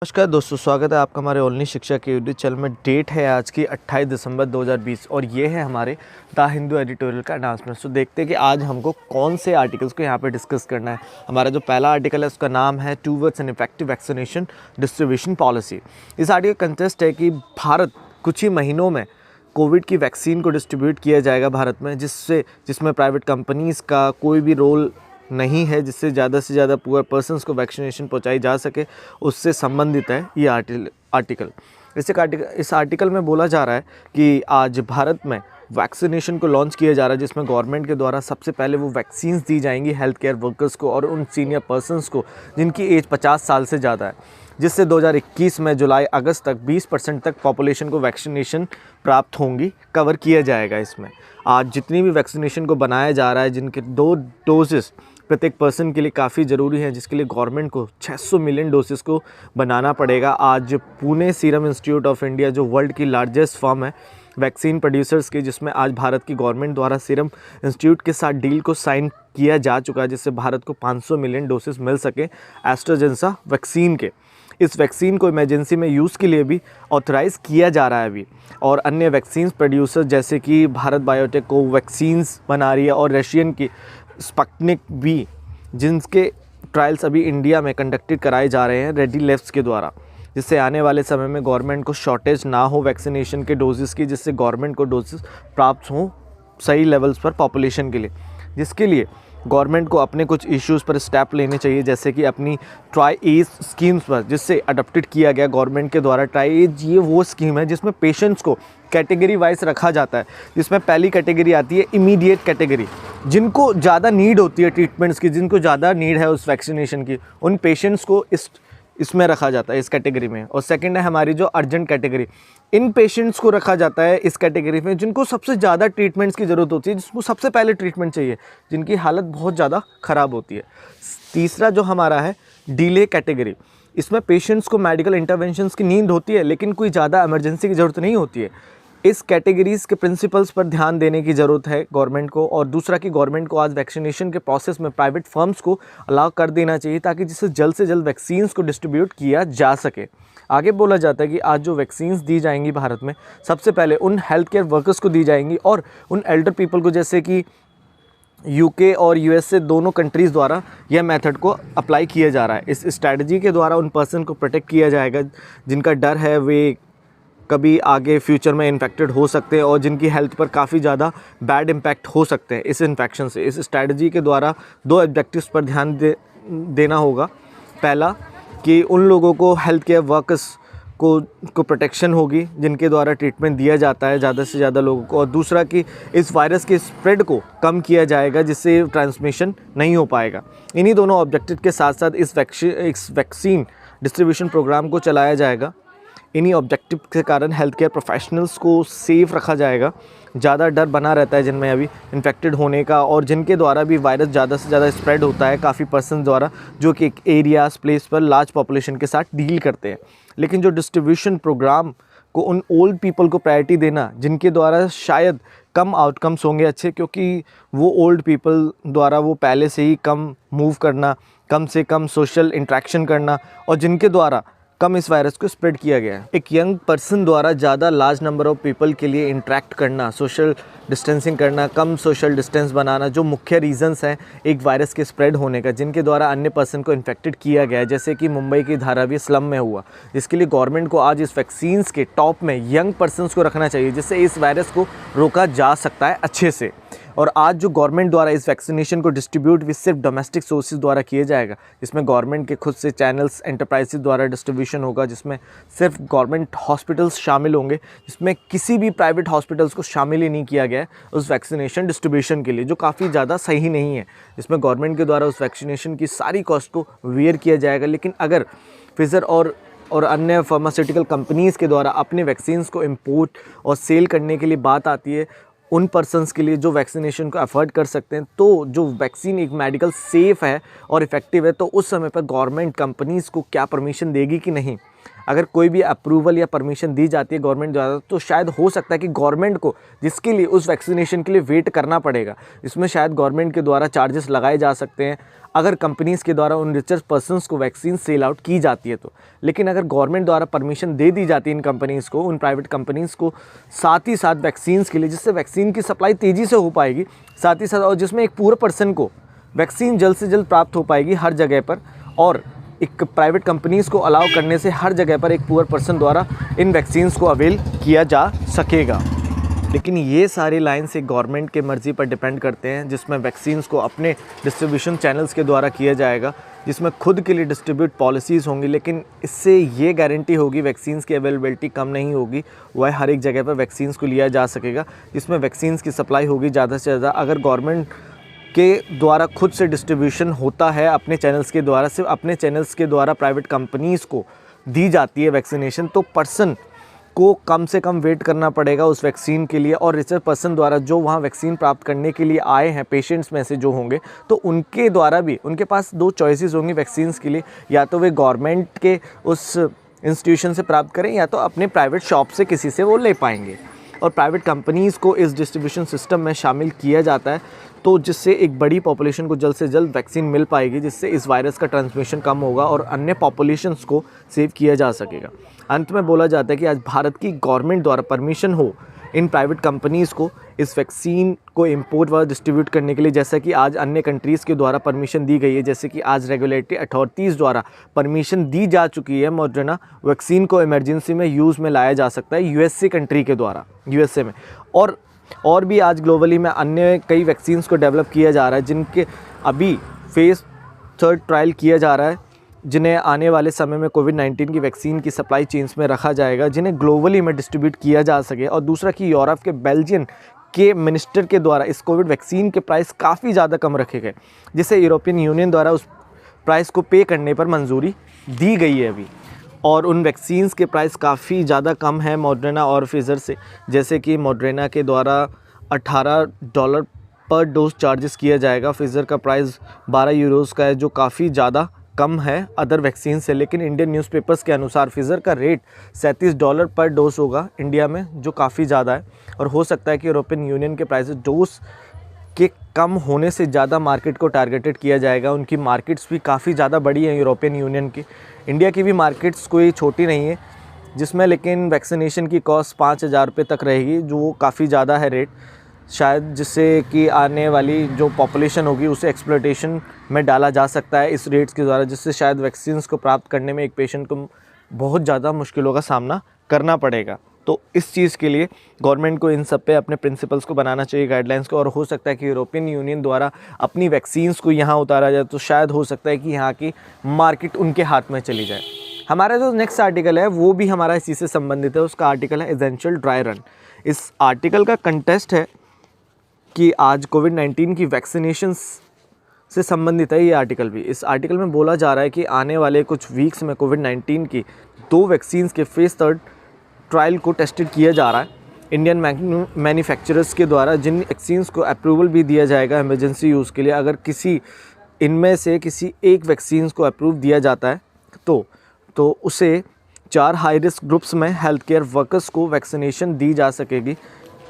नमस्कार दोस्तों, स्वागत है आपका हमारे ओनली शिक्षा के यूट्यूब चैनल में। डेट है आज की 28 दिसंबर 2020 और ये है हमारे द हिंदू एडिटोरियल का अनाउंसमेंट। तो देखते हैं कि आज हमको कौन से आर्टिकल्स को यहाँ पे डिस्कस करना है। हमारा जो पहला आर्टिकल है उसका नाम है towards an effective vaccination distribution policy. इस आर्टिकल का कंटेस्ट है कि भारत कुछ ही महीनों में कोविड की वैक्सीन को डिस्ट्रीब्यूट किया जाएगा भारत में, जिसमें प्राइवेट कंपनीज़ का कोई भी रोल नहीं है, जिससे ज़्यादा से ज़्यादा पुअर पर्सनस को वैक्सीनेशन पहुंचाई जा सके, उससे संबंधित है ये आर्टिकल। इस आर्टिकल में बोला जा रहा है कि आज भारत में वैक्सीनेशन को लॉन्च किया जा रहा है, जिसमें गवर्नमेंट के द्वारा सबसे पहले वो वैक्सीन्स दी जाएंगी हेल्थ केयर वर्कर्स को और उन सीनियर पर्सनस को जिनकी एज 50 साल से ज़्यादा है, जिससे 2021 में जुलाई अगस्त तक 20% तक पॉपुलेशन को वैक्सीनेशन प्राप्त होंगी, कवर किया जाएगा। इसमें आज जितनी भी वैक्सीनेशन को बनाया जा रहा है, जिनके 2 डोजेस प्रत्येक पर्सन के लिए काफ़ी ज़रूरी है, जिसके लिए गवर्नमेंट को 600 मिलियन डोसेस को बनाना पड़ेगा। आज Pune serum institute of India, जो वर्ल्ड की लार्जेस्ट फर्म है वैक्सीन प्रोड्यूसर्स की, जिसमें आज भारत की गवर्नमेंट द्वारा सीरम इंस्टीट्यूट के साथ डील को साइन किया जा चुका है, जिससे भारत को 500 मिलियन डोसेस मिल सके एस्ट्राजेनेका वैक्सीन के। इस वैक्सीन को इमरजेंसी में यूज़ के लिए भी ऑथराइज़ किया जा रहा है अभी। और अन्य वैक्सीन प्रोड्यूसर जैसे कि भारत बायोटेक को वैक्सीन्स बना रही है और रशियन की स्पुतनिक वी, जिनके ट्रायल्स अभी इंडिया में कंडक्टेड कराए जा रहे हैं रेडी लैब्स के द्वारा, जिससे आने वाले समय में गवर्नमेंट को शॉर्टेज ना हो वैक्सीनेशन के डोजेस की, जिससे गवर्नमेंट को डोजेस प्राप्त हों सही लेवल्स पर पॉपुलेशन के लिए। जिसके लिए गवर्नमेंट को अपने कुछ इश्यूज़ पर स्टेप लेने चाहिए, जैसे कि अपनी ट्राई एज स्कीम्स पर, जिससे अडॉप्टेड किया गया गवर्नमेंट के द्वारा। ट्राई एज ये वो स्कीम है जिसमें पेशेंट्स को कैटेगरी वाइज रखा जाता है, जिसमें पहली कैटेगरी आती है इमीडिएट कैटेगरी, जिनको ज़्यादा नीड होती है ट्रीटमेंट्स की, जिनको ज़्यादा नीड है उस वैक्सीनेशन की, उन पेशेंट्स को इसमें रखा जाता है, इस कैटेगरी में। और सेकंड है हमारी जो अर्जेंट कैटेगरी, इन पेशेंट्स को रखा जाता है इस कैटेगरी में जिनको सबसे ज़्यादा ट्रीटमेंट्स की ज़रूरत होती है, जिसको सबसे पहले ट्रीटमेंट चाहिए, जिनकी हालत बहुत ज़्यादा ख़राब होती है। तीसरा जो हमारा है डिले कैटेगरी, इसमें पेशेंट्स को मेडिकल इंटरवेंशंस की नीड होती है लेकिन कोई ज़्यादा इमरजेंसी की ज़रूरत नहीं होती है। इस कैटेगरीज़ के प्रिंसिपल्स पर ध्यान देने की ज़रूरत है गवर्नमेंट को। और दूसरा कि गवर्नमेंट को आज वैक्सीनेशन के प्रोसेस में प्राइवेट फर्म्स को अलाउ कर देना चाहिए, ताकि जिससे जल्द से जल्द वैक्सीन्स को डिस्ट्रीब्यूट किया जा सके। आगे बोला जाता है कि आज जो वैक्सीन्स दी जाएंगी भारत में, सबसे पहले उन हेल्थ केयर वर्कर्स को दी जाएंगी और उन एल्डर पीपल को, जैसे कि यूके और यूएसए दोनों कंट्रीज़ द्वारा यह मेथड को अप्लाई किया जा रहा है। इस स्ट्रैटेजी के द्वारा उन पर्सन को प्रोटेक्ट किया जाएगा जिनका डर है वे कभी आगे फ्यूचर में इन्फेक्टेड हो सकते हैं और जिनकी हेल्थ पर काफ़ी ज़्यादा बैड इम्पैक्ट हो सकते हैं इस इन्फेक्शन से। इस स्ट्रैटेजी के द्वारा 2 ऑब्जेक्टिव्स पर ध्यान देना होगा। पहला कि उन लोगों को, हेल्थ केयर वर्कर्स को प्रोटेक्शन होगी जिनके द्वारा ट्रीटमेंट दिया जाता है ज़्यादा से ज़्यादा लोगों को। और दूसरा कि इस वायरस के स्प्रेड को कम किया जाएगा, जिससे ट्रांसमिशन नहीं हो पाएगा। इन्हीं दोनों ऑब्जेक्टिव के साथ साथ इस वैक्सीन डिस्ट्रीब्यूशन प्रोग्राम को चलाया जाएगा। इन्हीं ऑब्जेक्टिव के कारण हेल्थ केयर प्रोफेशनल्स को सेफ़ रखा जाएगा। ज़्यादा डर बना रहता है जिनमें अभी इन्फेक्टेड होने का, और जिनके द्वारा भी वायरस ज़्यादा से ज़्यादा स्प्रेड होता है काफ़ी पर्सन द्वारा, जो कि एक एरियाज़ प्लेस पर लार्ज पॉपुलेशन के साथ डील करते हैं। लेकिन जो डिस्ट्रीब्यूशन प्रोग्राम को उन ओल्ड पीपल को प्रायोरिटी देना, जिनके द्वारा शायद कम आउटकम्स होंगे अच्छे, क्योंकि वो ओल्ड पीपल द्वारा वो पहले से ही कम मूव करना, कम से कम सोशल इंट्रैक्शन करना, और जिनके द्वारा कम इस वायरस को स्प्रेड किया गया है। एक यंग पर्सन द्वारा ज़्यादा लार्ज नंबर ऑफ़ पीपल के लिए इंटरेक्ट करना, सोशल डिस्टेंसिंग करना, कम सोशल डिस्टेंस बनाना, जो मुख्य रीजंस हैं एक वायरस के स्प्रेड होने का, जिनके द्वारा अन्य पर्सन को इन्फेक्टेड किया गया है, जैसे कि मुंबई की धारावी स्लम में हुआ। जिसके लिए गवर्नमेंट को आज इस वैक्सीन्स के टॉप में यंग पर्सनस को रखना चाहिए, जिससे इस वायरस को रोका जा सकता है अच्छे से। और आज जो गवर्नमेंट द्वारा इस वैक्सीनेशन को डिस्ट्रीब्यूट भी सिर्फ डोमेस्टिक सोर्सेज द्वारा किया जाएगा, जिसमें गवर्नमेंट के खुद से चैनल्स, एंटरप्राइजेज द्वारा डिस्ट्रीब्यूशन होगा, जिसमें सिर्फ गवर्नमेंट हॉस्पिटल्स शामिल होंगे, जिसमें किसी भी प्राइवेट हॉस्पिटल्स को शामिल ही नहीं किया गया है उस वैक्सीनेशन डिस्ट्रीब्यूशन के लिए, जो काफ़ी ज़्यादा सही नहीं है। जिसमें गवर्नमेंट के द्वारा उस वैक्सीनेशन की सारी कॉस्ट को वेयर किया जाएगा। लेकिन अगर फिजर और अन्य फार्मास्यूटिकल कंपनीज़ के द्वारा अपने वैक्सीन्स को इंपोर्ट और सेल करने के लिए बात आती है, उन पर्सन्स के लिए जो वैक्सीनेशन को अफोर्ड कर सकते हैं, तो जो वैक्सीन एक मेडिकल सेफ़ है और इफ़ेक्टिव है, तो उस समय पर गवर्नमेंट कंपनीज़ को क्या परमिशन देगी कि नहीं। अगर कोई भी अप्रूवल या परमिशन दी जाती है गवर्नमेंट द्वारा, तो शायद हो सकता है कि गवर्नमेंट को जिसके लिए उस वैक्सीनेशन के लिए वेट करना पड़ेगा, इसमें शायद गवर्नमेंट के द्वारा चार्जेस लगाए जा सकते हैं। अगर कंपनीज़ के द्वारा उन रिचर पर्सनस को वैक्सीन सेल आउट की जाती है तो। लेकिन अगर गवर्नमेंट द्वारा परमिशन दे दी जाती है इन कंपनीज़ को, उन प्राइवेट कंपनीज़ को, साथ ही साथ वैक्सीन्स के लिए, जिससे वैक्सीन की सप्लाई तेज़ी से हो पाएगी, साथ ही साथ और जिसमें एक पूरे पर्सन को वैक्सीन जल्द से जल्द प्राप्त हो पाएगी हर जगह पर, और एक प्राइवेट कंपनीज़ को अलाउ करने से हर जगह पर एक पुअर पर्सन द्वारा इन वैक्सीन्स को अवेल किया जा सकेगा। लेकिन ये सारी लाइन्स एक गवर्नमेंट के मर्ज़ी पर डिपेंड करते हैं, जिसमें वैक्सीन्स को अपने डिस्ट्रीब्यूशन चैनल्स के द्वारा किया जाएगा, जिसमें खुद के लिए डिस्ट्रीब्यूट पॉलिसीज़ होंगी। लेकिन इससे ये गारंटी होगी वैक्सीन्स की अवेलेबिलिटी कम नहीं होगी, वह हर एक जगह पर वैक्सीन्स को लिया जा सकेगा, जिसमें वैक्सीन्स की सप्लाई होगी ज़्यादा से ज़्यादा। अगर गवर्नमेंट के द्वारा खुद से डिस्ट्रीब्यूशन होता है अपने चैनल्स के द्वारा, सिर्फ अपने चैनल्स के द्वारा प्राइवेट कंपनीज़ को दी जाती है वैक्सीनेशन, तो पर्सन को कम से कम वेट करना पड़ेगा उस वैक्सीन के लिए। और रिसर्च पर्सन द्वारा जो वहाँ वैक्सीन प्राप्त करने के लिए आए हैं पेशेंट्स में से जो होंगे, तो उनके द्वारा भी उनके पास दो चॉइसेस होंगी वैक्सीन्स के लिए, या तो वे गवर्नमेंट के उस इंस्टीट्यूशन से प्राप्त करें, या तो अपने प्राइवेट शॉप से किसी से वो ले पाएंगे। और प्राइवेट कंपनीज़ को इस डिस्ट्रीब्यूशन सिस्टम में शामिल किया जाता है, तो जिससे एक बड़ी पॉपुलेशन को जल्द से जल्द वैक्सीन मिल पाएगी, जिससे इस वायरस का ट्रांसमिशन कम होगा और अन्य पॉपुलेशंस को सेव किया जा सकेगा। अंत में बोला जाता है कि आज भारत की गवर्नमेंट द्वारा परमिशन हो इन प्राइवेट कंपनीज़ को इस वैक्सीन को इंपोर्ट व डिस्ट्रीब्यूट करने के लिए, जैसा कि आज अन्य कंट्रीज़ के द्वारा परमिशन दी गई है। जैसे कि आज रेगुलेटरी अथॉरिटीज़ द्वारा परमिशन दी जा चुकी है मॉडर्ना वैक्सीन को इमरजेंसी में यूज़ में लाया जा सकता है यूएसए कंट्री के द्वारा, यूएसए में। और भी आज ग्लोबली में अन्य कई वैक्सीन्स को डेवलप किया जा रहा है, जिनके अभी फेज़ 3 ट्रायल किया जा रहा है, जिन्हें आने वाले समय में कोविड-19 की वैक्सीन की सप्लाई चेन्स में रखा जाएगा, जिन्हें ग्लोबली में डिस्ट्रीब्यूट किया जा सके। और दूसरा कि यूरोप के बेल्जियम के मिनिस्टर के द्वारा इस कोविड वैक्सीन के प्राइस काफ़ी ज़्यादा कम रखे गए, जिसे यूरोपियन यूनियन द्वारा उस प्राइस को पे करने पर मंजूरी दी गई है अभी। और उन वैक्सीन्स के प्राइस काफ़ी ज़्यादा कम है मॉडर्ना और फाइज़र से। जैसे कि मॉडर्ना के द्वारा $18 पर डोज चार्जेस किया जाएगा, फाइज़र का प्राइस 12 यूरोज़ का है, जो काफ़ी ज़्यादा कम है अदर वैक्सीन से। लेकिन इंडियन न्यूज़पेपर्स के अनुसार फाइज़र का रेट $37 पर डोज होगा इंडिया में, जो काफ़ी ज़्यादा है। और हो सकता है कि यूरोपियन यूनियन के प्राइस डोज के कम होने से ज़्यादा मार्केट को टारगेटेड किया जाएगा। उनकी मार्केट्स भी काफ़ी ज़्यादा बड़ी हैं यूरोपियन यूनियन की। इंडिया की भी मार्केट्स कोई छोटी नहीं है, जिसमें लेकिन वैक्सीनेशन की कॉस्ट 5,000 रुपये तक रहेगी, जो काफ़ी ज़्यादा है रेट, शायद जिससे कि आने वाली जो पॉपुलेशन होगी उसे एक्सप्लॉयटेशन में डाला जा सकता है इस रेट्स के द्वारा, जिससे शायद वैक्सीन्स को प्राप्त करने में एक पेशेंट को बहुत ज़्यादा मुश्किलों का सामना करना पड़ेगा। तो इस चीज़ के लिए गवर्नमेंट को इन सब पे अपने प्रिंसिपल्स को बनाना चाहिए, गाइडलाइंस को। और हो सकता है कि यूरोपियन यूनियन द्वारा अपनी वैक्सीन्स को यहाँ उतारा जाए, तो शायद हो सकता है कि यहाँ की मार्केट उनके हाथ में चली जाए। हमारा जो नेक्स्ट आर्टिकल है वो भी हमारा इसी से संबंधित है। उसका आर्टिकल है एसेंशियल ड्राई रन। इस आर्टिकल का कंटेस्ट है कि आज कोविड-19 की वैक्सीनेशंस से संबंधित है ये आर्टिकल भी। इस आर्टिकल में बोला जा रहा है कि आने वाले कुछ वीक्स में कोविड-19 की 2 वैक्सीन्स के फेज़ 3 ट्रायल को टेस्टेड किया जा रहा है इंडियन मैन्युफैक्चरर्स के द्वारा, जिन वैक्सीन्स को अप्रूवल भी दिया जाएगा इमरजेंसी यूज़ के लिए। अगर किसी इनमें से किसी एक वैक्सीन्स को अप्रूव दिया जाता है तो उसे 4 हाई रिस्क ग्रुप्स में हेल्थ केयर वर्कर्स को वैक्सीनेशन दी जा सकेगी,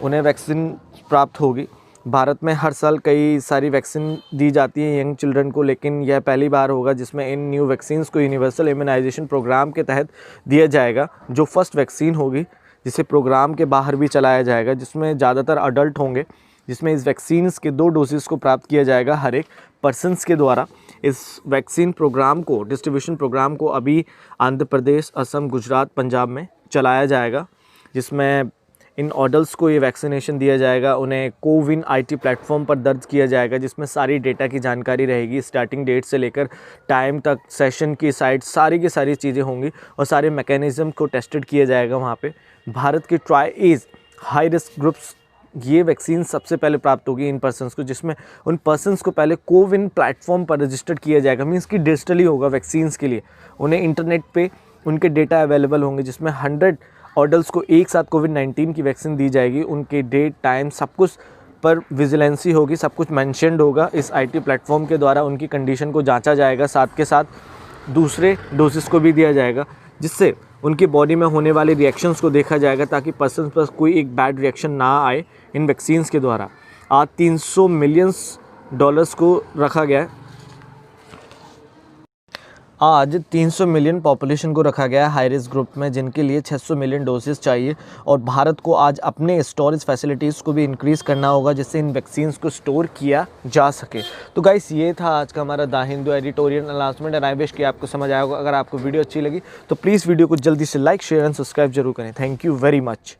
उन्हें वैक्सीन प्राप्त होगी। भारत में हर साल कई सारी वैक्सीन दी जाती है यंग चिल्ड्रन को, लेकिन यह पहली बार होगा जिसमें इन न्यू वैक्सीन्स को यूनिवर्सल इम्यूनाइजेशन प्रोग्राम के तहत दिया जाएगा, जो फर्स्ट वैक्सीन होगी जिसे प्रोग्राम के बाहर भी चलाया जाएगा, जिसमें ज़्यादातर अडल्ट होंगे, जिसमें इस वैक्सीन्स के 2 डोजेस को प्राप्त किया जाएगा हर एक पर्सन्स के द्वारा। इस वैक्सीन प्रोग्राम को, डिस्ट्रीब्यूशन प्रोग्राम को अभी आंध्र प्रदेश, असम, गुजरात, पंजाब में चलाया जाएगा, जिसमें इन ऑडल्ट्स को ये वैक्सीनेशन दिया जाएगा। उन्हें कोविन IT प्लेटफॉर्म पर दर्ज किया जाएगा, जिसमें सारी डेटा की जानकारी रहेगी, स्टार्टिंग डेट से लेकर टाइम तक, सेशन की साइट, सारी की सारी चीज़ें होंगी और सारे मैकेनिज़्म को टेस्टेड किया जाएगा वहाँ पे। भारत के ट्राई एज हाई रिस्क ग्रुप्स ये वैक्सीन सबसे पहले प्राप्त होगी इन पर्सन्स को, जिसमें उन पर्सन्स को पहले कोविन प्लेटफॉर्म पर रजिस्टर्ड किया जाएगा। मीन्स कि डिजिटली होगा वैक्सीन्स के लिए, उन्हें इंटरनेट पे उनके डेटा अवेलेबल होंगे, जिसमें 100 ऑडल्ट्स को एक साथ कोविड-19 की वैक्सीन दी जाएगी। उनके डेट, टाइम, सब कुछ पर विजिलेंसी होगी, सब कुछ मेंशन्ड होगा इस IT प्लेटफॉर्म के द्वारा। उनकी कंडीशन को जांचा जाएगा, साथ के साथ दूसरे डोजेस को भी दिया जाएगा, जिससे उनकी बॉडी में होने वाले रिएक्शंस को देखा जाएगा, ताकि पर्सन पर कोई एक बैड रिएक्शन ना आए इन वैक्सीन्स के द्वारा। आज $300 मिलियन को रखा गया है आज 300 मिलियन पॉपुलेशन को रखा गया है हाई रिस्क ग्रुप में, जिनके लिए 600 मिलियन डोसेस चाहिए और भारत को आज अपने स्टोरेज फैसिलिटीज़ को भी इंक्रीज़ करना होगा जिससे इन वैक्सीन्स को स्टोर किया जा सके। तो गाइस ये था आज का हमारा the Hindu editorial announcement and I wish कि आपको समझ आया होगा। अगर आपको वीडियो अच्छी लगी तो प्लीज़ वीडियो को जल्दी से लाइक शेयर एंड सब्सक्राइब जरूर करें। Thank you very much.